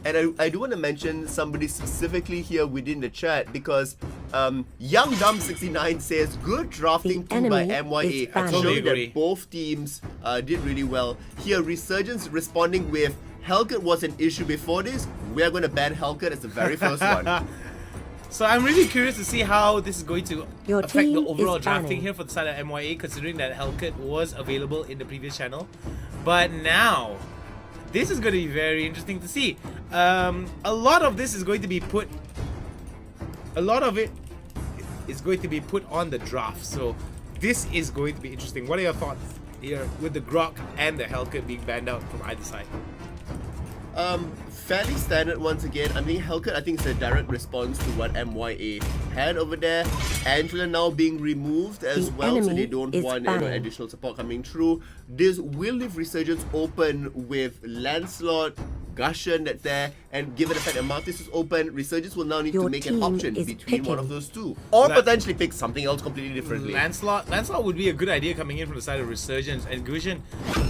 And I do want to mention somebody specifically here within the chat because Young Dumb 69 says good drafting too by MYA, showing that both teams did really well. Here, Resurgence responding with Hellcat was an issue before this. We're going to ban Hellcat as the very first one. So I'm really curious to see how this is going to affect the overall drafting here for the side of MYA, considering that Hellcat was available in the previous channel. But now, this is going to be very interesting to see. A lot of this is going to be put... A lot of it is going to be put on the draft. So this is going to be interesting. What are your thoughts here with the Grok and the Hellcat being banned out from either side? Fairly standard once again. I mean, Hellcat, I think, is a direct response to what MYA had over there. Angela now being removed as well, so they don't want additional support coming through. This will leave Resurgence open with Lancelot, Gushen that's there, and given the fact that Martis is open, Resurgence will now need to make an option between one of those two, or potentially pick something else completely differently. Lancelot would be a good idea coming in from the side of Resurgence, and Gushen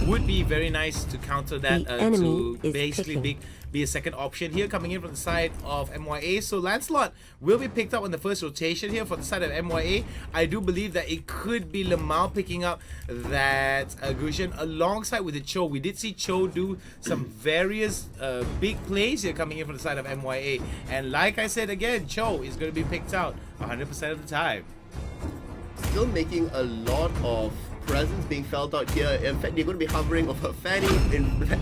would be very nice to counter that, to basically be a second option here coming in from the side of MYA. So Lancelot will be picked up on the first rotation here for the side of MYA. I do believe that it could be Lmao picking up that Gushen alongside with the Cho. We did see Cho do some various big plays here coming in from the side of MYA. And like I said again, Cho is going to be picked out 100% of the time. Still making a lot of presence being felt out here. In fact, they're going to be hovering over Fanny and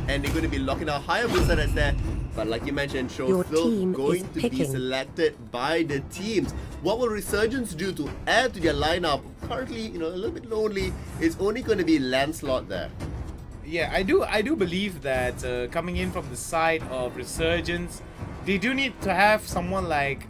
they're going to be locking out Hayabusa that's there. But like you mentioned, Cho still going to be selected by the teams. What will Resurgence do to add to their lineup? Currently, you know, a little bit lonely. It's only going to be Lancelot there. Yeah, I do believe that coming in from the side of Resurgence, they do need to have someone like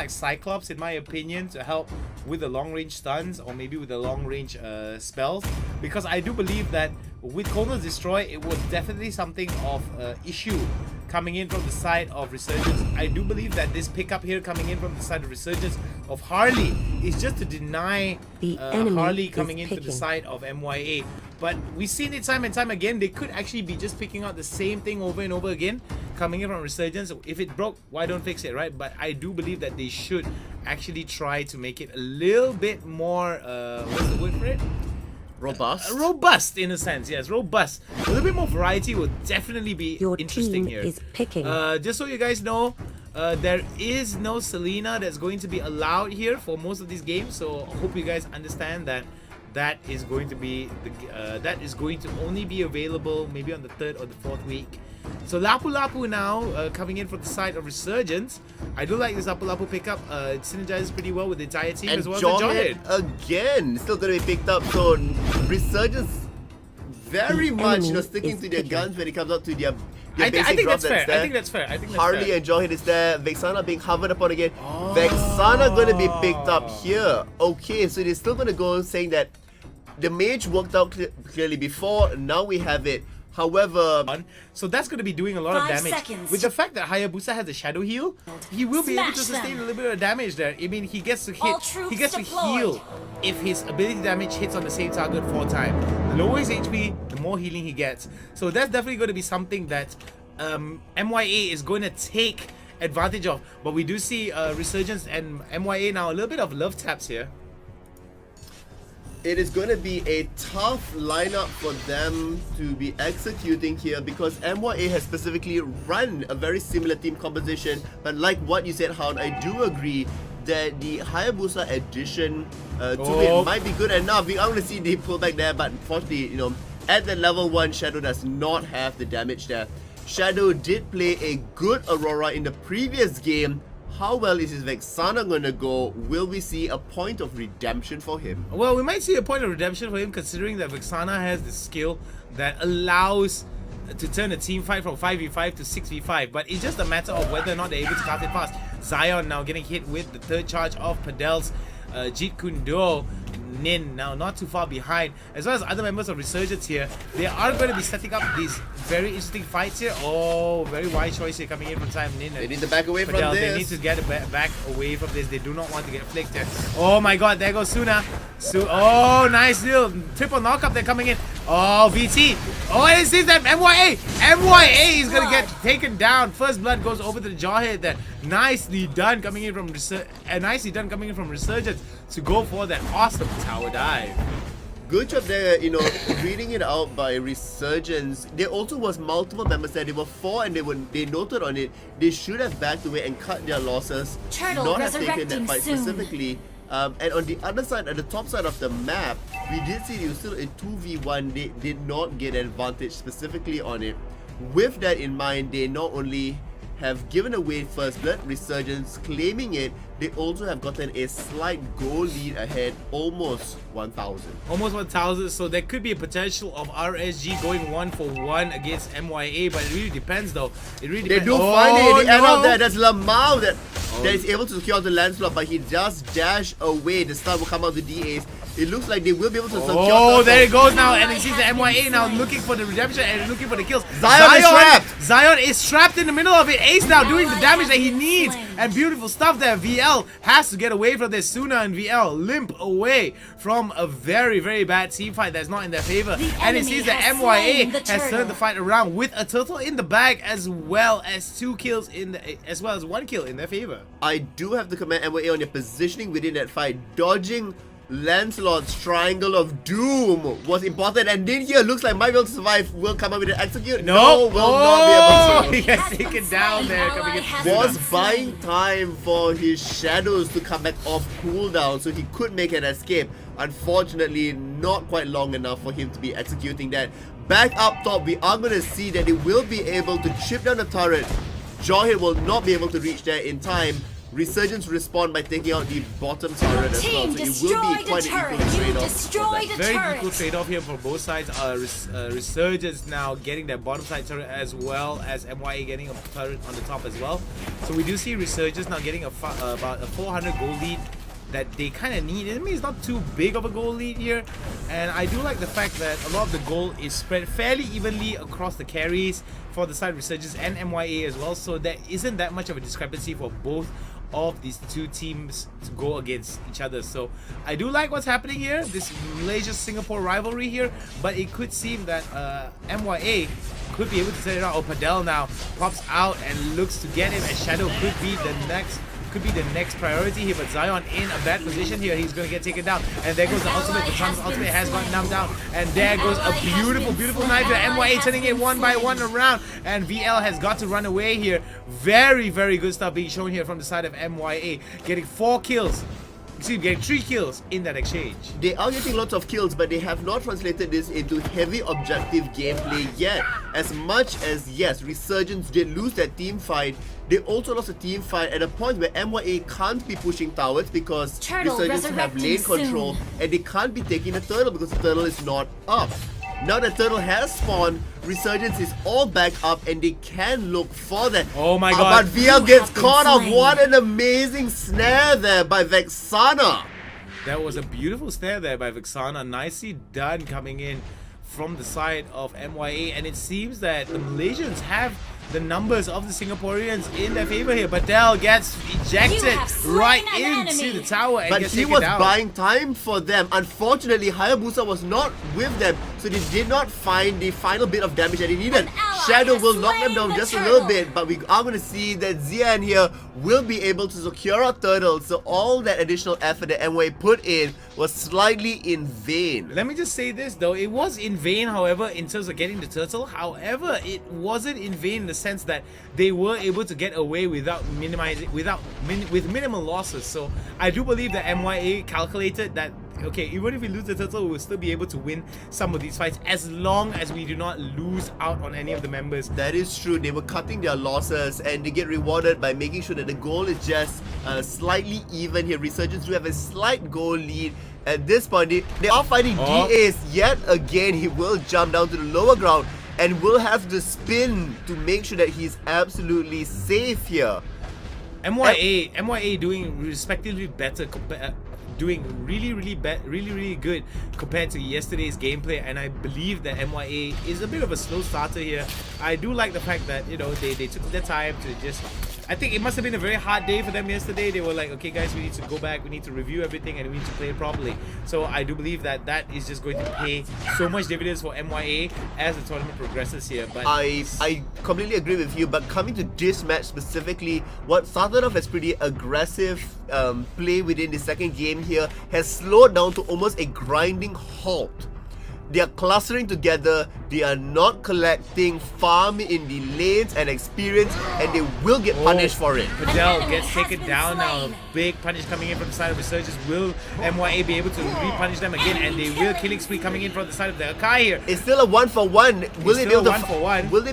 Cyclops, in my opinion, to help with the long-range stuns or maybe with the long-range spells, because I do believe that with Coldness Destroy, it was definitely something of issue coming in from the side of Resurgence. I do believe that this pickup here coming in from the side of Resurgence of Harley is just to deny Harley coming into the side of MYA. But we've seen it time and time again. They could actually be just picking out the same thing over and over again coming in from Resurgence. If it broke, why don't fix it, right? But I do believe that they should actually try to make it a little bit more, what's the word for it? Robust? Robust in a sense, yes, robust. A little bit more variety will definitely be interesting here. Just so you guys know, there is no Selena that's going to be allowed here for most of these games, so I hope you guys understand that that is going to be that is going to only be available maybe on the 3rd or the 4th week. So Lapu-Lapu now coming in from the side of Resurgence. I do like this Lapu-Lapu pickup. It synergizes pretty well with the entire team, and as well as Jawhead again, still going to be picked up. So Resurgence very much, you know, sticking to their guns when it comes up to their I think that's fair. I think that's fair. Harley and Jawhead is there. Vexana being hovered upon again. Vexana going to be picked up here. Okay, so they're still going to go saying that the mage worked out clearly before. Now we have it. However, so that's going to be doing a lot of damage. With the fact that Hayabusa has a shadow heal, he will be able to sustain a little bit of damage there. I mean, he gets to hit, he gets to heal if his ability damage hits on the same target 4 times. The lower his HP, the more healing he gets. So that's definitely going to be something that MYA is going to take advantage of. But we do see Resurgence and MYA now a little bit of love taps here. It is going to be a tough lineup for them to be executing here because MYA has specifically run a very similar team composition. But like what you said, Hound, I do agree that the Hayabusa addition to it might be good enough. I want to see the pullback there, but unfortunately, you know, at the level 1, Shadow does not have the damage there. Shadow did play a good Aurora in the previous game. How well is his Vexana gonna go? Will we see a point of redemption for him? Well, we might see a point of redemption for him considering that Vexana has the skill that allows to turn a team fight from 5v5 to 6v5, but it's just a matter of whether or not they're able to cast it fast. Zion now getting hit with the 3rd charge of Padel's Jeet Kune Do. Nin now not too far behind, as well as other members of Resurgence here. They are going to be setting up these very interesting fights here. Oh, very wise choice here coming in from time Nin. They need to back away from this. They need to get back away from this. They do not want to get flicked here. Oh my god, there goes Tsuna. Oh, nice deal. Triple knockup they're coming in. Oh, VT. Oh, and it seems that MYA is gonna get taken down. First blood goes over to the Jawhead there. Nicely done coming in from Resurgence to go for that awesome tower dive. Good job there, you know, reading it out by Resurgence. There also was multiple members there. There were 4 and they noted on it. They should have backed away and cut their losses. Not have taken that fight specifically. And on the other side, at the top side of the map, we did see it was still a 2v1. They did not get an advantage specifically on it. With that in mind, they not only have given away first blood, Resurgence claiming it, they also have gotten a slight goal lead ahead, almost 1,000. Almost 1,000, so there could be a potential of RSG going 1-for-1 against MYA, but it really depends though. It really depends. They do find it at the end of that. That's Lmao that is able to secure the landslot, but he just dash away. The stun will come out the DAs. It looks like they will be able to secure. Oh, there it goes now, and it sees the MYA now looking for the redemption and looking for the kills. Zion is trapped. Zion is trapped in the middle of it. Ace now doing the damage that he needs, and beautiful stuff there. VL has to get away from this. Tsuna and VL limp away from a very, very bad team fight that's not in their favor. And it seems that MYA has turned the fight around with a turtle in the bag, as well as 2 kills as well as 1 kill in their favor. I do have to commend MYA on their positioning within that fight. Dodging Lancelot's Triangle of Doom was important, and then here looks like might be able to survive. Will come up with an execute. No, will not be able to. He gets taken down there. Coming in. Was buying time for his shadows to come back off cooldown so he could make an escape. Unfortunately, not quite long enough for him to be executing that. Back up top, we are going to see that they will be able to chip down the turret. Jawhead will not be able to reach there in time. Resurgence respond by taking out the bottom turret as well, so it will be quite an equal trade-off. Very equal trade-off here for both sides. Resurgence now getting their bottom side turret, as well as MYA getting a turret on the top as well. So we do see Resurgence now getting about a 400 gold lead that they kind of need. I mean, it's not too big of a goal lead here, and I do like the fact that a lot of the goal is spread fairly evenly across the carries for the side Resurgence and MYA as well, so there isn't that much of a discrepancy for both of these two teams to go against each other. So I do like what's happening here, this Malaysia-Singapore rivalry here, but it could seem that MYA could be able to set it out. Oh, Padel now pops out and looks to get him, and Shadow could be the next priority here, but Zion in a bad position here. He's going to get taken down, and there goes the ultimate. The Trump's ultimate has gotten numbed down, and there goes a beautiful knife here. MYA turning it 1 by 1 around, and VL has got to run away here. Very good stuff being shown here from the side of MYA, getting 4 kills. Getting 3 kills in that exchange. They are getting lots of kills, but they have not translated this into heavy objective gameplay yet. As much as, yes, Resurgence did lose that team fight, they also lost a team fight at a point where MYA can't be pushing towers because Resurgence have lane control, and they can't be taking the turtle because the turtle is not up. Now that turtle has spawned, Resurgence is all back up and they can look for that. Oh my god. But VL gets caught up. What an amazing snare there by Vexana. That was a beautiful snare there by Vexana. Nicely done coming in from the side of MYA, and it seems that the Malaysians have the numbers of the Singaporeans in their favor here. Badel gets ejected right into the tower and gets taken down. But he was buying time for them. Unfortunately, Hayabusa was not with them, so they did not find the final bit of damage that they needed. Shadow will knock them down just a little bit, but we are going to see that Zian here will be able to secure a turtle, so all that additional effort that MYA put in was slightly in vain. Let me just say this though, it was in vain, however, in terms of getting the turtle. However, it wasn't in vain in the sense that they were able to get away without with minimal losses. So I do believe that MYA calculated that, okay, even if we lose the turtle, we'll still be able to win some of these fights as long as we do not lose out on any of the members. That is true. They were cutting their losses and they get rewarded by making sure that the goal is just slightly even here. Resurgence do have a slight goal lead. At this point, they are fighting DAs yet again. He will jump down to the lower ground and will have to spin to make sure that he's absolutely safe here. MYA doing respectively better, doing really good compared to yesterday's gameplay, and I believe that MYA is a bit of a slow starter here. I do like the fact that, you know, they took their time to just I think it must have been a very hard day for them yesterday. They were like, okay guys, we need to go back, we need to review everything, and we need to play it properly. So I do believe that that is just going to pay so much dividends for MYA as the tournament progresses here. But I completely agree with you, but coming to this match specifically, what started off as pretty aggressive play within the second game here has slowed down to almost a grinding halt. They are clustering together, they are not collecting farm in the lanes and experience, and they will get punished for it. Padel gets taken down now. Big punish coming in from the side of Resurgence. Will MYA be able to re-punish them again? And they will. Killing spree coming in from the side of the Akai here. It's still a 1-for-1. Will they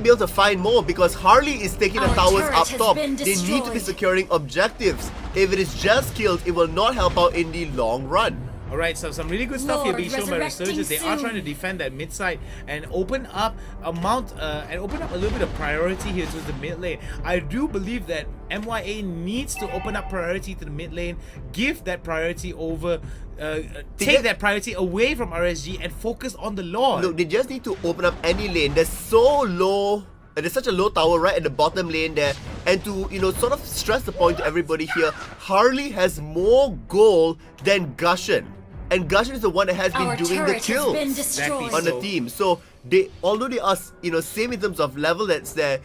be able to find more? Because Harley is taking the towers up top. They need to be securing objectives. If it is just kills, it will not help out in the long run. Alright, so some really good stuff here being shown by Resurgence. They are trying to defend that mid side and open up a little bit of priority here to the mid lane. I do believe that MYA needs to open up priority to the mid lane, give that priority over, take that priority away from RSG and focus on the Lord. Look, they just need to open up any lane. They're so low. There's such a low tower right at the bottom lane there, and to sort of stress the point to everybody here, Harley has more goal than Gushen. And Gushen is the one that has been doing the kills on the team. So although they are same in terms of level that's there,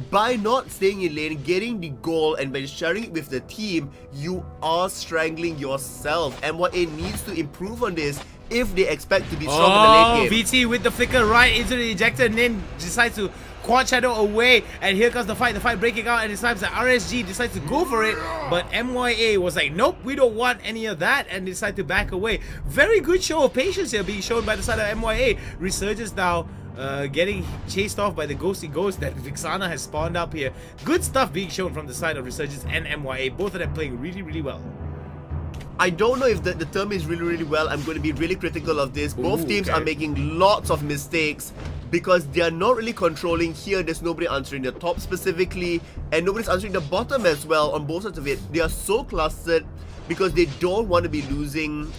by not staying in lane, getting the goal and by sharing it with the team, you are strangling yourself. MYA needs to improve on this if they expect to be strong in the late game. VT with the flicker right into the ejector and then decides to quad shadow away, and here comes the fight breaking out, and it times that RSG decides to go for it, but MYA was like, nope, we don't want any of that, and decide to back away. Very good show of patience here being shown by the side of MYA. Resurgence now getting chased off by the ghosty ghost that Vixana has spawned up here. Good stuff being shown from the side of Resurgence and MYA, both of them playing really, really well. I don't know if the term is really, really well. I'm going to be really critical of this. Both teams are making lots of mistakes because they are not really controlling here. There's nobody answering the top specifically, and nobody's answering the bottom as well on both sides of it. They are so clustered because they don't want to be losing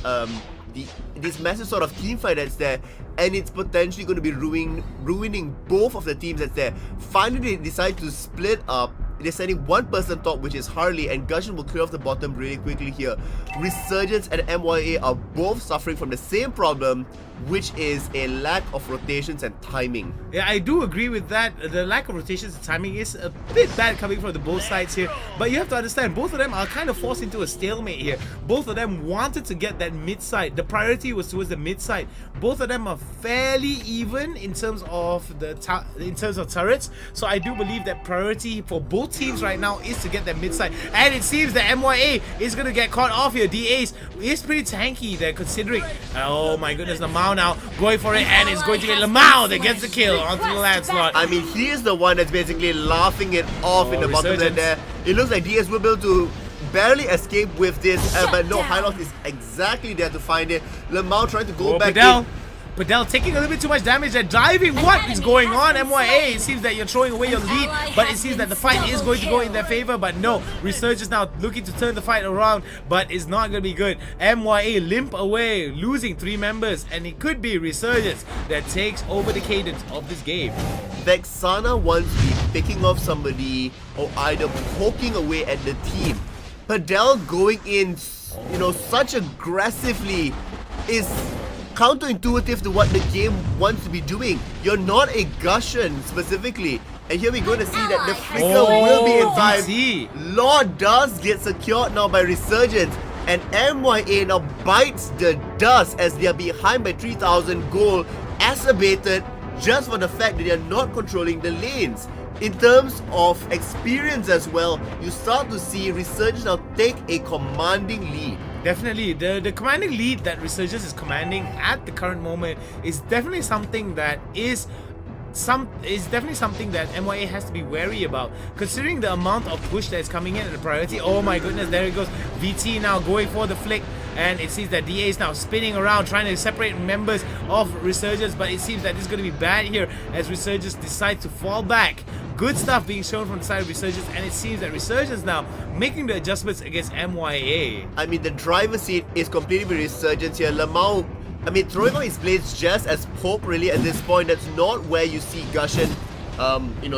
this massive sort of team fight that's there, and it's potentially going to be ruining both of the teams that's there. Finally, they decide to split up. They're sending one person top, which is Harley, and Gushen will clear off the bottom really quickly here. Resurgence and MYA are both suffering from the same problem, which is a lack of rotations and timing. Yeah, I do agree with that. The lack of rotations and timing is a bit bad coming from the both sides here, but you have to understand, both of them are kind of forced into a stalemate here. Both of them wanted to get that mid side. The priority was towards the mid side. Both of them are fairly even in terms of turrets, so I do believe that priority for both teams right now is to get that mid side, and it seems that MYA is going to get caught off here. DA's is pretty tanky there considering. Oh my goodness, Lmao now going for it, and it's going to get Lmao that gets the kill onto the landslot. I mean, he is the one that's basically laughing it off in the bottom lane there. It looks like DS will be able to barely escape with this, but no, Hylox is exactly there to find it. Lmao trying to go back in. Padel taking a little bit too much damage and diving. What is going on, MYA? It seems that you're throwing away your lead, but it seems that the fight is going to go in their favor, but no. Resurgence now looking to turn the fight around, but it's not going to be good. MYA limp away, losing 3 members, and it could be Resurgence that takes over the cadence of this game. Vexana wants to be picking off somebody or either poking away at the team. Padel going in, such aggressively is counterintuitive to what the game wants to be doing. You're not a Gushen specifically, and here we're going to see that the flicker will be in time. VT. Lord does get secured now by Resurgence, and MYA now bites the dust as they are behind by 3,000 gold, exacerbated just for the fact that they are not controlling the lanes. In terms of experience as well, you start to see Resurgence now take a commanding lead. Definitely, the commanding lead that Resurgence is commanding at the current moment is definitely something that definitely something that MYA has to be wary about, considering the amount of push that is coming in at the priority. Oh my goodness, there it goes. VT now going for the flick, and it seems that DA is now spinning around trying to separate members of Resurgence, but it seems that this is going to be bad here as Resurgence decides to fall back. Good stuff being shown from the side of Resurgence, and it seems that Resurgence now making the adjustments against MYA. I mean, the driver's seat is completely with Resurgence here. Lmao, throwing on his blades just as poke really at this point. That's not where you see Gushen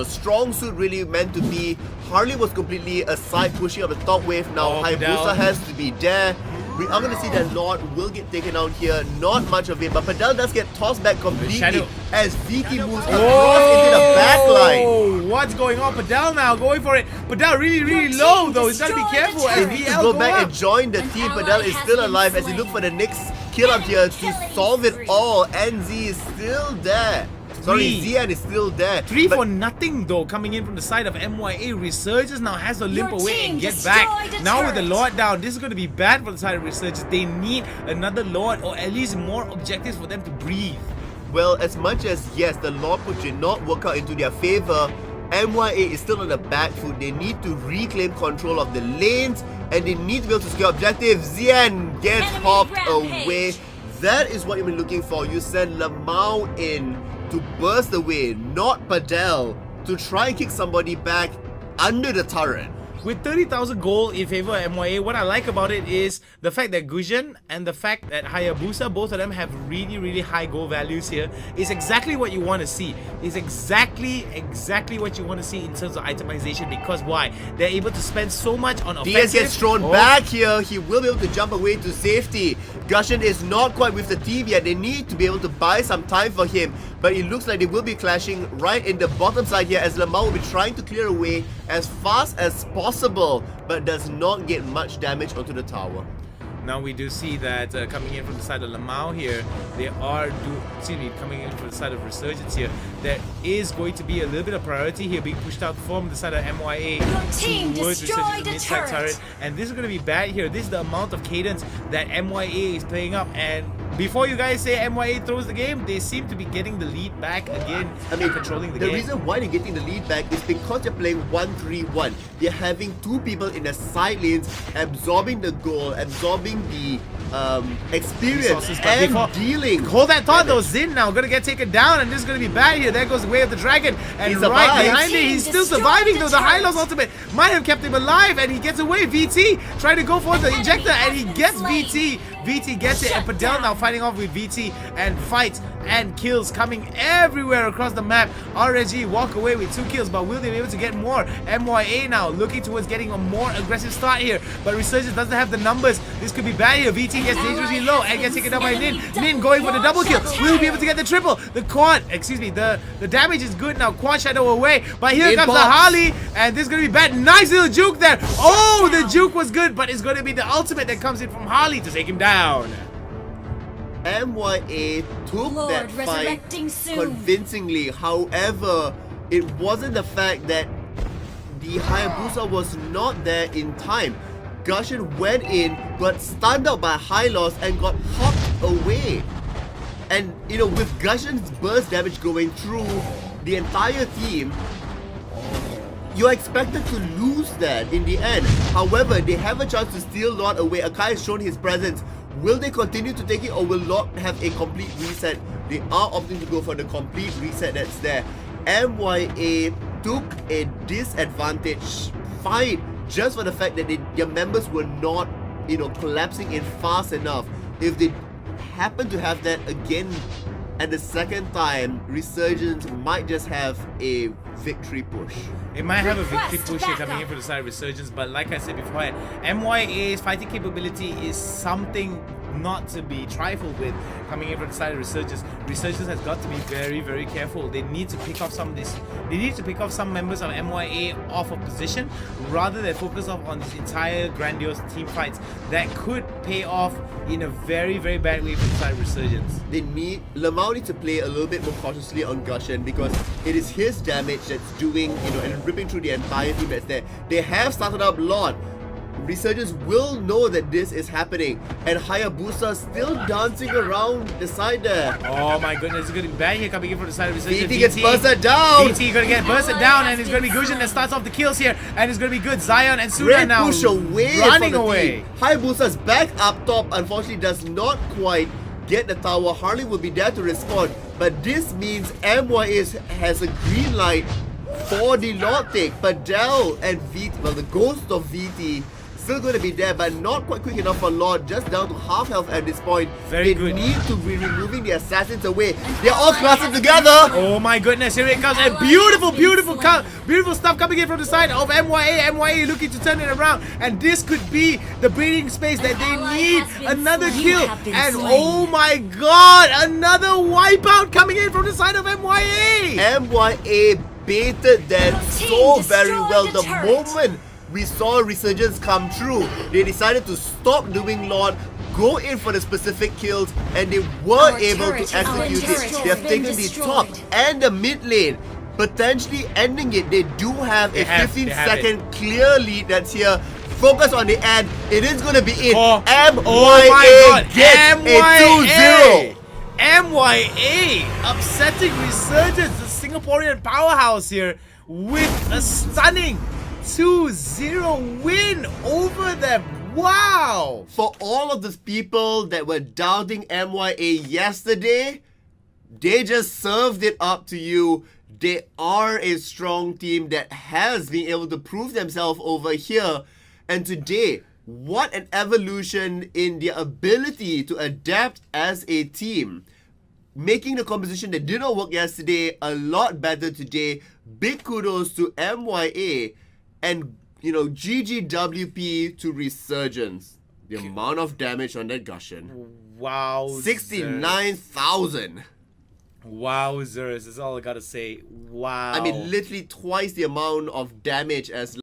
strong suit really meant to be. Harley was completely a side pushing of the top wave. Now Hayabusa Padel has to be there. We are going to see that Lord will get taken out here. Not much of it, but Padel does get tossed back completely as VT moves across into the back line. What's going on? Padel now going for it. Padel really low though. He's got to be careful as They need to go back and join the team. Padel is still alive as he looks for the next kill up here to solve it all. NZ is still there. Sorry, Zian is still there. 3 for nothing though, coming in from the side of MYA. Resurgence now has to limp away and get back. Now with the Lord down, this is going to be bad for the side of Resurgence. They need another Lord or at least more objectives for them to breathe. Well, as much as, yes, the Lord push did not work out into their favor, MYA is still on the back foot. They need to reclaim control of the lanes and they need to be able to secure objectives. Zian gets hopped away. That is what you've been looking for. You send Lmao in to burst away, not Padel, to try and kick somebody back under the turret. With 30,000 gold in favor of MYA, what I like about it is the fact that Gusion and the fact that Hayabusa, both of them have really high gold values here, is exactly what you want to see. Is exactly what you want to see in terms of itemization, because why? They're able to spend so much on offensive. DS gets thrown back here. He will be able to jump away to safety. Gusion is not quite with the team yet. They need to be able to buy some time for him. But it looks like they will be clashing right in the bottom side here as Lmao will be trying to clear away as fast as possible, but does not get much damage onto the tower. Now we do see that coming in from the side of Lmao here, they are coming in from the side of Resurgence here. There is going to be a little bit of priority here being pushed out from the side of MYA towards Resurgence mid-side turret, and this is going to be bad here. This is the amount of cadence that MYA is playing up, and before you guys say MYA throws the game, they seem to be getting the lead back again. Controlling the game. The reason why they're getting the lead back is because they're playing 1-3-1. They're having two people in the side lanes absorbing the goal, absorbing the experience and dealing. Hold that thought though. Zin now gonna get taken down, and this is gonna be bad here. There goes the way of the dragon, and right behind it, he's still surviving though. The high loss ultimate might have kept him alive, and he gets away. VT trying to go for the injector, and he gets VT. VT gets it, and Padel now fighting off with VT, and fights and kills coming everywhere across the map. RSG walk away with 2 kills, but will they be able to get more? MYA now looking towards getting a more aggressive start here, but Resurgence doesn't have the numbers. This could be bad here. VT gets dangerously low and gets taken down by Nin. Nin going for the double kill. Will he be able to get the triple? The quad, the damage is good now. Quad shadow away, but here comes the Harley, and this is going to be bad. Nice little juke there. Oh, the juke was good, but it's going to be the ultimate that comes in from Harley to take him down. MYA took that fight convincingly. However, it wasn't the fact that the Hayabusa was not there in time. Gusion went in, got stunned out by high loss, and got hopped away. And with Gusion's burst damage going through the entire team, you're expected to lose that in the end. However, they have a chance to steal Lord away. Akai has shown his presence. Will they continue to take it, or will Lord have a complete reset? They are opting to go for the complete reset that's there. MYA took a disadvantage fight just for the fact that their members were not, collapsing in fast enough. If they happen to have that again at the second time, Resurgence might just have a victory push. It might have a victory push here coming in for the side of Resurgence, but like I said before, MYA's fighting capability is something not to be trifled with coming in from the side of Resurgence. Resurgence has got to be very careful. They need to pick off some of this. They need to pick off some members of MYA off of position rather than focus on this entire grandiose team fights that could pay off in a very bad way for the side of Resurgence. Lmao needs to play a little bit more cautiously on Gusion because it is his damage that's doing, and ripping through the entire team that's there. They have started up Lord. Resurgence will know that this is happening, and Hayabusa still dancing around the side there. Oh my goodness, it's gonna be bad here coming in from the side of Resurgence. VT gets bursted down. VT gonna get bursted down, and it's gonna be Gusion that starts off the kills here, and it's gonna be good. Zion and Tsuna now push away running from the away. Team. Hayabusa's back up top, unfortunately does not quite get the tower. Harley will be there to respond, but this means MYA has a green light for the Lord take. Padel and VT, well, the ghost of VT, still going to be there, but not quite quick enough for Lord. Just down to half health at this point. Very they good. need to be removing the assassins away. They're all clustered together. Oh my goodness, here it comes. And beautiful stuff coming in from the side of MYA. MYA looking to turn it around. And this could be the breathing space that they need. Another kill. And oh my god, another wipeout coming in from the side of MYA. MYA baited that so very well. The moment we saw Resurgence come through, they decided to stop doing Lord, go in for the specific kills, and they were able to execute it. They have taken the top and the mid lane, potentially ending it. They do have a 15-second clear lead that's here. Focus on the end. It is going to be it. MYA gets a 2-0. MYA upsetting Resurgence, the Singaporean powerhouse here, with a stunning 2-0 win over them. Wow! For all of the people that were doubting MYA yesterday, they just served it up to you. They are a strong team that has been able to prove themselves over here. And today, what an evolution in their ability to adapt as a team. Making the composition that did not work yesterday a lot better today. Big kudos to MYA. And, you know, GGWP to Resurgence. The amount of damage on that Gusion. Wow. 69,000. Wowzers, that's all I gotta say. Wow. I mean, literally twice the amount of damage as